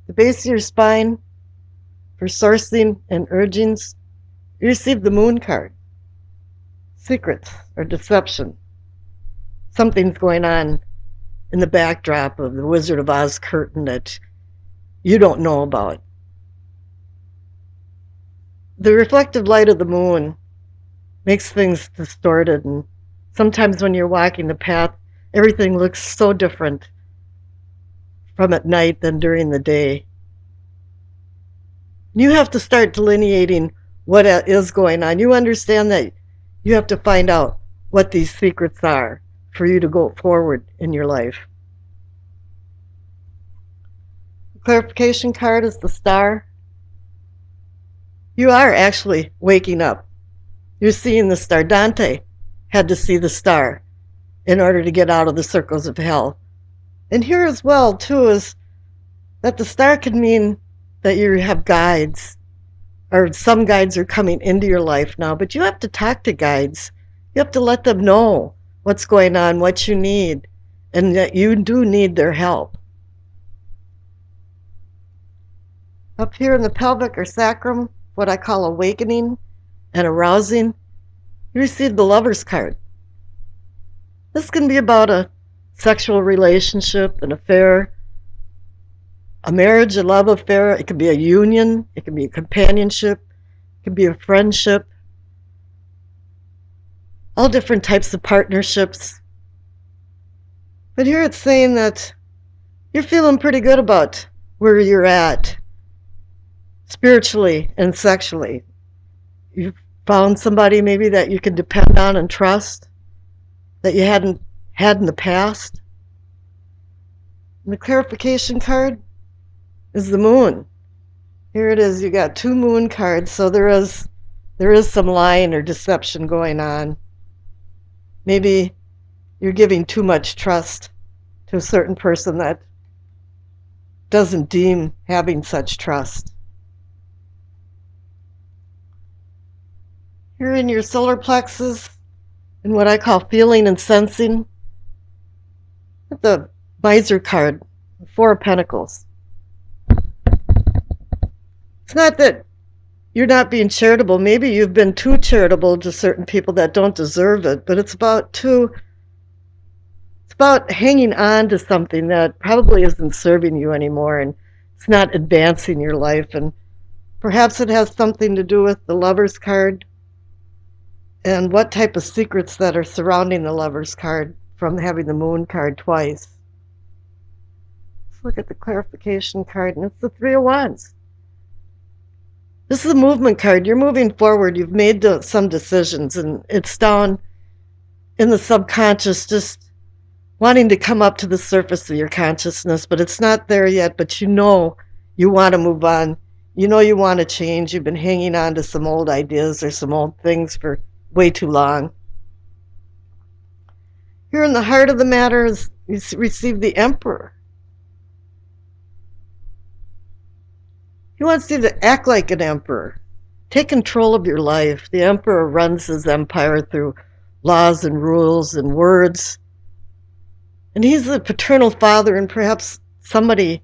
the base of your spine, for sourcing and urgings, you receive the moon card. Secrets or deception. Something's going on in the backdrop of the Wizard of Oz curtain that you don't know about. The reflective light of the moon makes things distorted, and sometimes when you're walking the path, everything looks so different from at night than during the day. You have to start delineating what is going on. You understand that you have to find out what these secrets are for you to go forward in your life. The clarification card is the star. You are actually waking up. You're seeing the star. Dante had to see the star in order to get out of the circles of hell. And here as well, too, is that the star can mean that you have guides, or some guides are coming into your life now, but you have to talk to guides. You have to let them know what's going on, what you need, and that you do need their help. Up here in the pelvic or sacrum, what I call awakening and arousing, you receive the Lover's card. This can be about a sexual relationship, an affair, a marriage, a love affair. It can be a union. It can be a companionship. It can be a friendship. All different types of partnerships. But here it's saying that you're feeling pretty good about where you're at, spiritually and sexually. You've found somebody maybe that you can depend on and trust that you hadn't had in the past. And the clarification card is the moon. Here it is. You got two moon cards, so there is some lying or deception going on. Maybe you're giving too much trust to a certain person that doesn't deem having such trust. Here in your solar plexus, in what I call feeling and sensing, the miser card, the Four of Pentacles. It's not that you're not being charitable. Maybe you've been too charitable to certain people that don't deserve it, but it's about hanging on to something that probably isn't serving you anymore, and it's not advancing your life. And perhaps it has something to do with the Lover's card and what type of secrets that are surrounding the Lover's card from having the Moon card twice. Let's look at the clarification card, and it's the Three of Wands. This is a movement card. You're moving forward. You've made some decisions, and it's down in the subconscious, just wanting to come up to the surface of your consciousness, but it's not there yet. But you know you want to move on. You know you want to change. You've been hanging on to some old ideas or some old things for way too long. Here in the heart of the matter is you receive the Emperor. He wants you to act like an emperor. Take control of your life. The Emperor runs his empire through laws and rules and words. And he's the paternal father, and perhaps somebody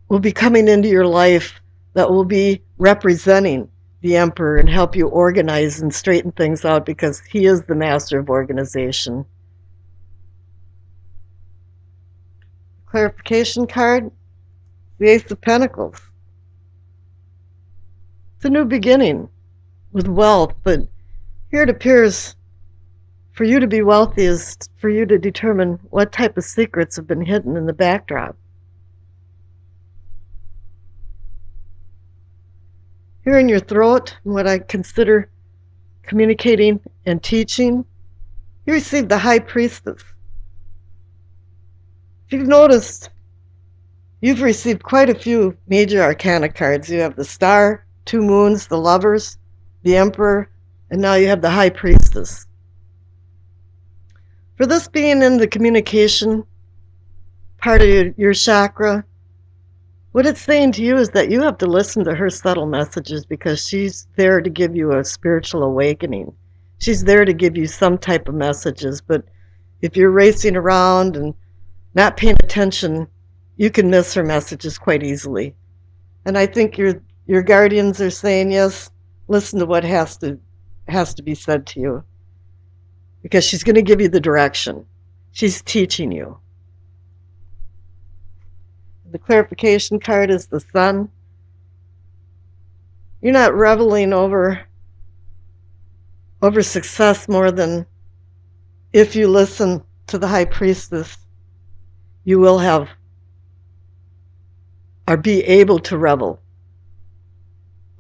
will be coming into your life that will be representing the Emperor and help you organize and straighten things out, because he is the master of organization. Clarification card, the Ace of Pentacles. It's a new beginning with wealth, but here it appears for you to be wealthy is for you to determine what type of secrets have been hidden in the backdrop. Here in your throat, what I consider communicating and teaching, you receive the High Priestess. If you've noticed, you've received quite a few major arcana cards. You have the Star, two moons, the Lovers, the Emperor, and now you have the High Priestess. For this being in the communication part of your chakra, what it's saying to you is that you have to listen to her subtle messages, because she's there to give you a spiritual awakening. She's there to give you some type of messages, but if you're racing around and not paying attention you can miss her messages quite easily. And I think your guardians are saying, yes, listen to what has to be said to you, because she's going to give you the direction. She's teaching you. The clarification card is the sun. You're not reveling over success more than if you listen to the high priestess, you will have or be able to revel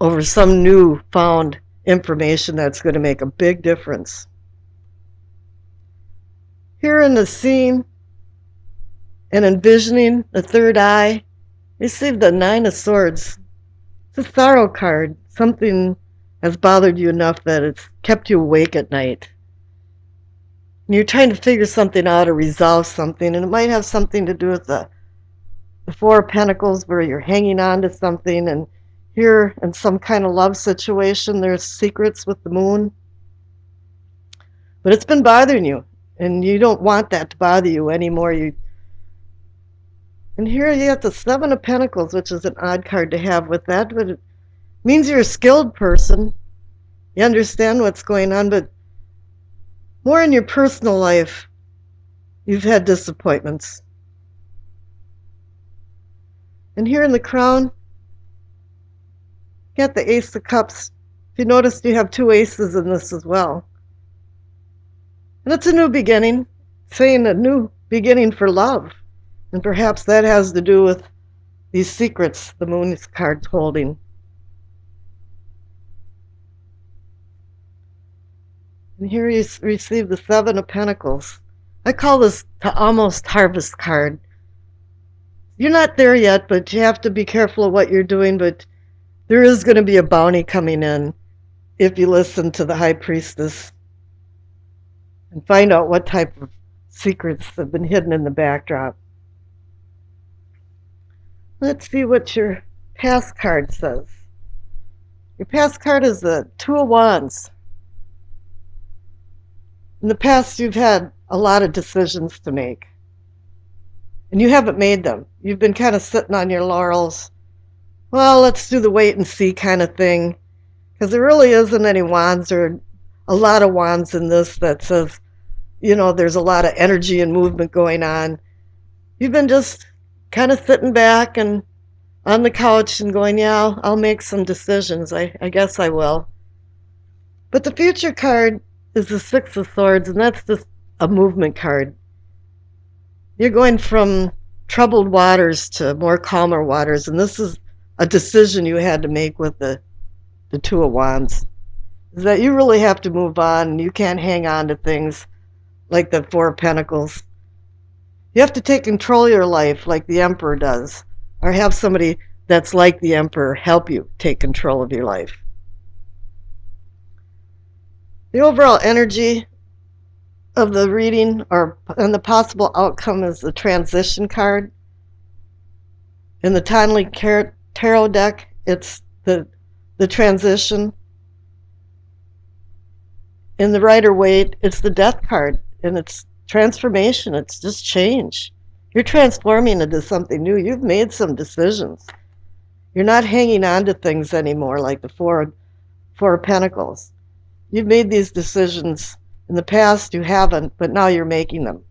over some new found information that's going to make a big difference. Here in the scene and envisioning the third eye, you see the Nine of Swords. It's a sorrow card. Something has bothered you enough that it's kept you awake at night. And you're trying to figure something out or resolve something, and it might have something to do with the Four of Pentacles, where you're hanging on to something, and here in some kind of love situation, there's secrets with the moon. But it's been bothering you, and you don't want that to bother you anymore. And here you have the Seven of Pentacles, which is an odd card to have with that, but it means you're a skilled person. You understand what's going on, but more in your personal life, you've had disappointments. And here in the crown, you got the Ace of Cups. If you notice, you have two aces in this as well. And it's a new beginning, saying a new beginning for love. And perhaps that has to do with these secrets the moon's card's holding. And here you receive the Seven of Pentacles. I call this the almost harvest card. You're not there yet, but you have to be careful of what you're doing, but there is going to be a bounty coming in if you listen to the High Priestess and find out what type of secrets have been hidden in the backdrop. Let's see what your past card says. Your past card is the Two of Wands. In the past, you've had a lot of decisions to make, and you haven't made them. You've been kind of sitting on your laurels. Well, let's do the wait and see kind of thing, because there really isn't any wands or a lot of wands in this that says, there's a lot of energy and movement going on. You've been just kind of sitting back and on the couch and going, yeah, I'll make some decisions. I guess I will. But the future card is the Six of Swords, and that's just a movement card. You're going from troubled waters to more calmer waters, and this is a decision you had to make with the Two of Wands. Is that you really have to move on, and you can't hang on to things like the Four of Pentacles. You have to take control of your life like the Emperor does, or have somebody that's like the Emperor help you take control of your life. The overall energy of the reading and the possible outcome is the transition card. In the Tonley Tarot deck, it's the transition. In the Rider-Waite, it's the Death card, and it's transformation. It's just change. You're transforming into something new. You've made some decisions. You're not hanging on to things anymore like the Four of Pentacles. You've made these decisions. In the past, you haven't, but now you're making them.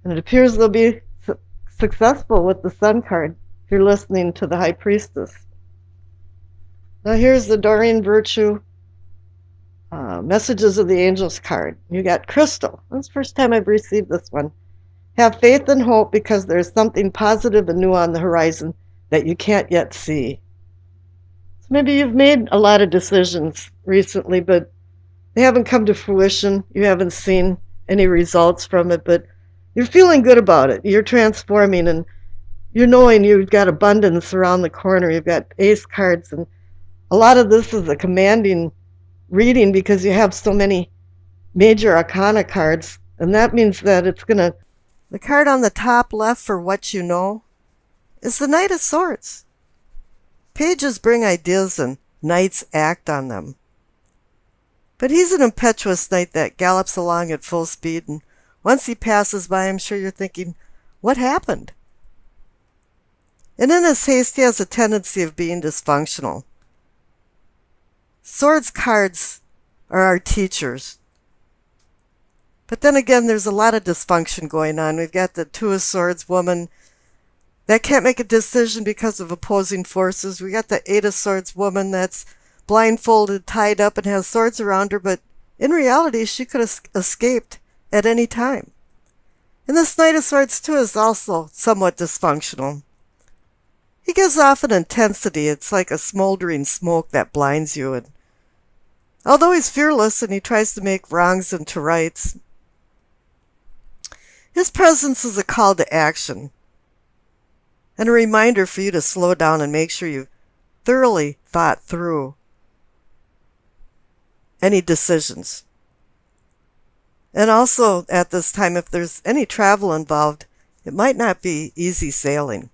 And it appears they'll be successful with the Sun card if you're listening to the High Priestess. Now here's the Doreen Virtue Messages of the Angels card. You got Crystal. That's the first time I've received this one. Have faith and hope because there's something positive and new on the horizon that you can't yet see. So maybe you've made a lot of decisions recently, but they haven't come to fruition. You haven't seen any results from it, but you're feeling good about it. You're transforming, and you're knowing you've got abundance around the corner. You've got ace cards, and a lot of this is a commanding reading because you have so many major arcana cards, and that means that it's going to... The card on the top left for what you know is the Knight of Swords. Pages bring ideas and knights act on them. But he's an impetuous knight that gallops along at full speed, and once he passes by, I'm sure you're thinking, What happened? And in his haste, he has a tendency of being dysfunctional. Swords cards are our teachers. But then again, there's a lot of dysfunction going on. We've got the Two of Swords woman that can't make a decision because of opposing forces. We got the Eight of Swords woman that's blindfolded, tied up, and has swords around her, but in reality, she could have escaped at any time. And this Knight of Swords, too, is also somewhat dysfunctional. He gives off an intensity. It's like a smoldering smoke that blinds you. And although he's fearless and he tries to make wrongs into rights, his presence is a call to action and a reminder for you to slow down and make sure you've thoroughly thought through any decisions. And also at this time, if there's any travel involved, it might not be easy sailing.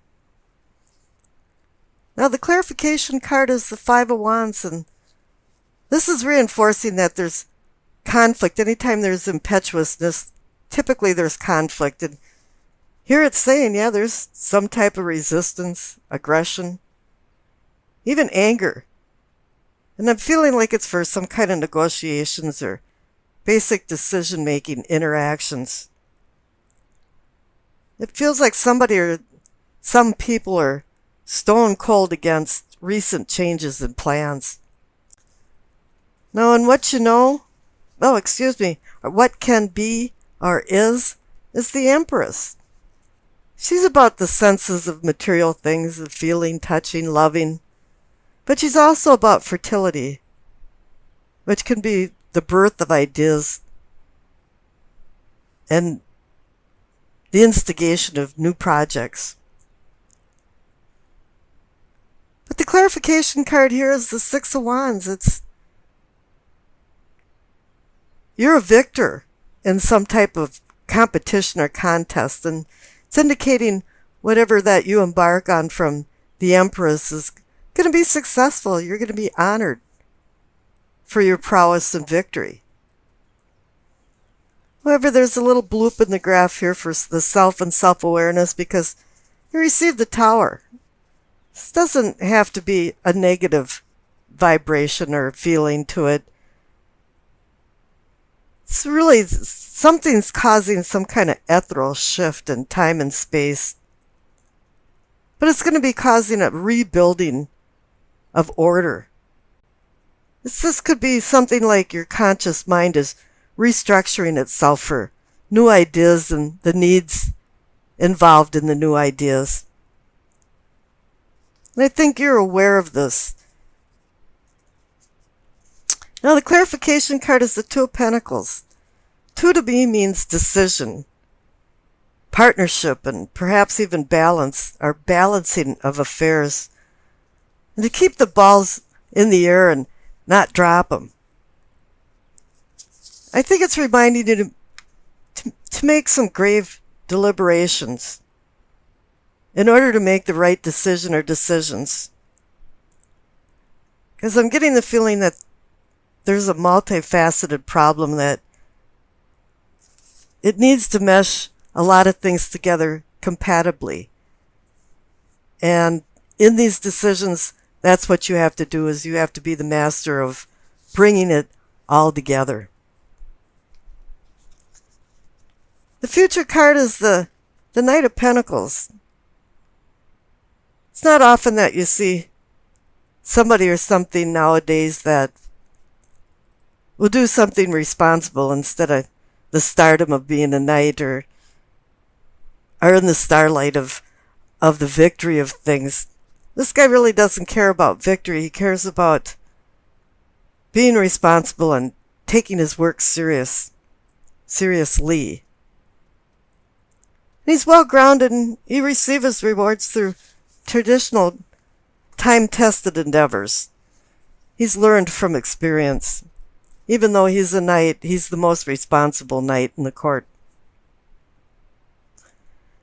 Now the clarification card is the Five of Wands, and this is reinforcing that there's conflict. Anytime there's impetuousness, typically there's conflict. And here it's saying, yeah, there's some type of resistance, aggression, even anger. And I'm feeling like it's for some kind of negotiations or basic decision-making interactions. It feels like somebody or some people are stone cold against recent changes in plans. Now, in what you know, or what can be or is the Empress. She's about the senses of material things, of feeling, touching, loving. But she's also about fertility, which can be the birth of ideas and the instigation of new projects. But the clarification card here is the Six of Wands. You're a victor in some type of competition or contest, and it's indicating whatever that you embark on from the Empress is going to be successful. You're going to be honored for your prowess and victory. However, there's a little bloop in the graph here for the self and self-awareness because you received the Tower. This doesn't have to be a negative vibration or feeling to it. It's really something's causing some kind of ethereal shift in time and space. But it's going to be causing a rebuilding of order. This could be something like your conscious mind is restructuring itself for new ideas and the needs involved in the new ideas. And I think you're aware of this. Now the clarification card is the Two of Pentacles. Two to me means decision, partnership, and perhaps even balance or balancing of affairs. And to keep the balls in the air and not drop them. I think it's reminding you to make some grave deliberations in order to make the right decision or decisions. Because I'm getting the feeling that there's a multifaceted problem that it needs to mesh a lot of things together compatibly. And in these decisions, that's what you have to do, is you have to be the master of bringing it all together. The future card is the Knight of Pentacles. It's not often that you see somebody or something nowadays that will do something responsible instead of the stardom of being a knight or in the starlight of the victory of things. This guy really doesn't care about victory. He cares about being responsible and taking his work seriously. And he's well grounded and he receives his rewards through traditional time-tested endeavors. He's learned from experience. Even though he's a knight, he's the most responsible knight in the court.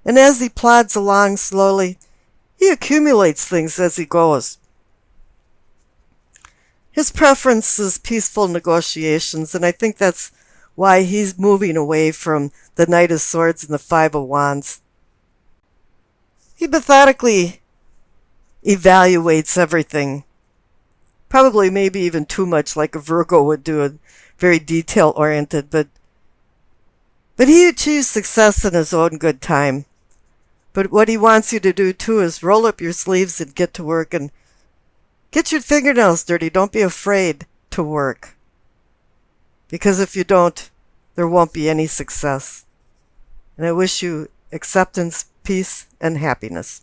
And as he plods along slowly, he accumulates things as he goes. His preference is peaceful negotiations, and I think that's why he's moving away from the Knight of Swords and the Five of Wands. He methodically evaluates everything. Probably maybe even too much, like a Virgo would do, a very detail oriented, but he achieves success in his own good time. But what he wants you to do too is roll up your sleeves and get to work and get your fingernails dirty. Don't be afraid to work. Because if you don't, there won't be any success. And I wish you acceptance, peace, and happiness.